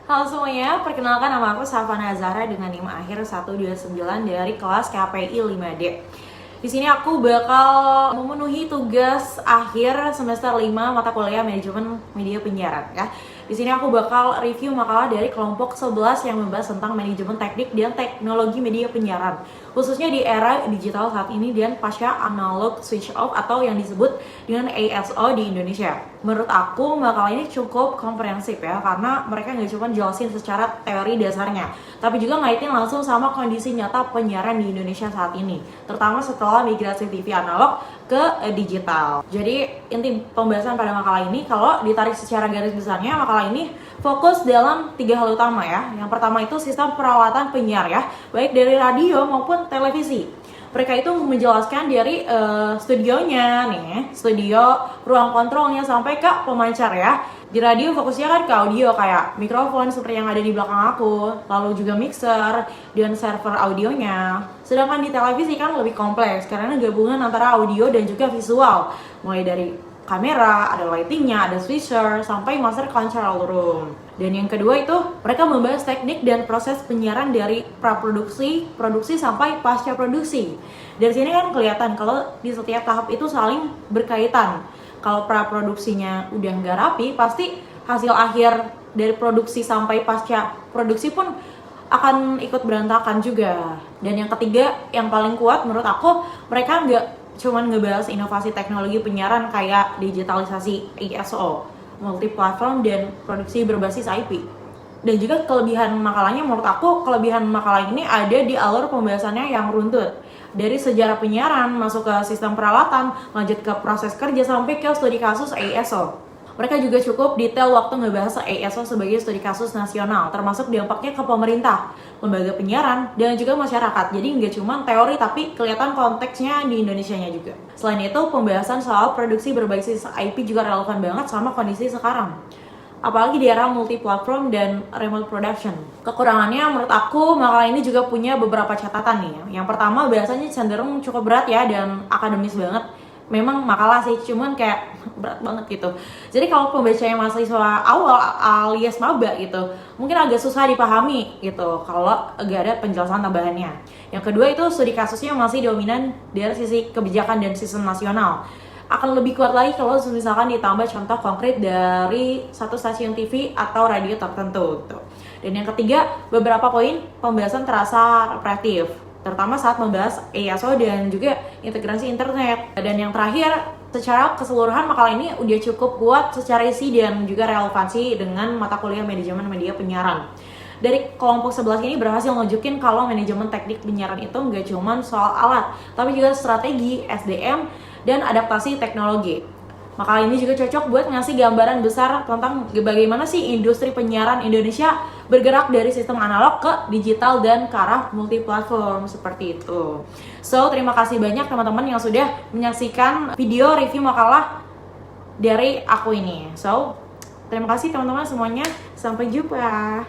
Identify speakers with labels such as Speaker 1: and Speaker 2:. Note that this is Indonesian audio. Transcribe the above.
Speaker 1: Halo semuanya, perkenalkan nama aku Safana Zahra dengan NIM akhir 129 dari kelas KPI 5D. Di sini aku bakal memenuhi tugas akhir semester 5 mata kuliah manajemen media penyiaran ya. Di sini aku bakal review makalah dari kelompok 11 yang membahas tentang manajemen teknik dan teknologi media penyiaran, khususnya di era digital saat ini dan pasca analog switch off atau yang disebut dengan ASO di Indonesia. Menurut aku makalah ini cukup komprehensif ya, karena mereka nggak cuma jelasin secara teori dasarnya, tapi juga ngaitin langsung sama kondisi nyata penyiaran di Indonesia saat ini, terutama setelah migrasi TV analog ke digital. Jadi inti pembahasan pada makalah ini, kalau ditarik secara garis besarnya, makalah ini fokus dalam 3 hal utama ya. Yang pertama itu sistem perawatan penyiar ya, baik dari radio maupun televisi. Mereka itu menjelaskan dari studionya nih, studio, ruang kontrolnya sampai ke pemancar ya. Di radio fokusnya kan ke audio, kayak mikrofon seperti yang ada di belakang aku, lalu juga mixer dan server audionya. Sedangkan di televisi kan lebih kompleks karena gabungan antara audio dan juga visual, mulai dari kamera, ada lightingnya, ada switcher, sampai master control room. Dan yang kedua itu mereka membahas teknik dan proses penyiaran dari praproduksi, produksi sampai pasca produksi. Dari sini kan kelihatan kalau di setiap tahap itu saling berkaitan. Kalau praproduksinya udah nggak rapi, pasti hasil akhir dari produksi sampai pasca produksi pun akan ikut berantakan juga. Dan yang ketiga, yang paling kuat menurut aku, mereka nggak cuman ngebahas inovasi teknologi penyiaran kayak digitalisasi ISO, multi-platform, dan produksi berbasis IP. Dan juga kelebihan makalahnya, menurut aku kelebihan makalah ini ada di alur pembahasannya yang runtut. Dari sejarah penyiaran, masuk ke sistem peralatan, lanjut ke proses kerja, sampai ke studi kasus ASO. Mereka juga cukup detail waktu ngebahas ASO sebagai studi kasus nasional, termasuk dampaknya ke pemerintah, lembaga penyiaran, dan juga masyarakat. Jadi nggak cuma teori, tapi kelihatan konteksnya di Indonesianya juga. Selain itu, pembahasan soal produksi berbasis IP juga relevan banget sama kondisi sekarang, apalagi di era multi-platform dan remote production. Kekurangannya menurut aku, makalah ini juga punya beberapa catatan nih. Yang pertama, bahasanya cenderung cukup berat ya, dan akademis banget. Memang makalah sih, cuman kayak berat banget gitu. Jadi kalau pembacanya mahasiswa awal alias maba gitu, mungkin agak susah dipahami gitu kalau gak ada penjelasan tambahannya. Yang kedua itu studi kasusnya masih dominan dari sisi kebijakan dan sistem nasional. Akan lebih kuat lagi kalau misalkan ditambah contoh konkret dari satu stasiun TV atau radio tertentu gitu. Dan yang ketiga, beberapa poin pembahasan terasa repetitif, terutama saat membahas ASO dan juga integrasi internet. Dan yang terakhir, secara keseluruhan makalah ini udah cukup kuat secara isi dan juga relevansi dengan mata kuliah manajemen media penyiaran. Dari kelompok 11 ini berhasil nunjukin kalau manajemen teknik penyiaran itu nggak cuma soal alat, tapi juga strategi, SDM, dan adaptasi teknologi. Makalah ini juga cocok buat ngasih gambaran besar tentang bagaimana sih industri penyiaran Indonesia bergerak dari sistem analog ke digital dan ke arah multi-platform seperti itu. So, terima kasih banyak teman-teman yang sudah menyaksikan video review makalah dari aku ini. So, terima kasih teman-teman semuanya. Sampai jumpa.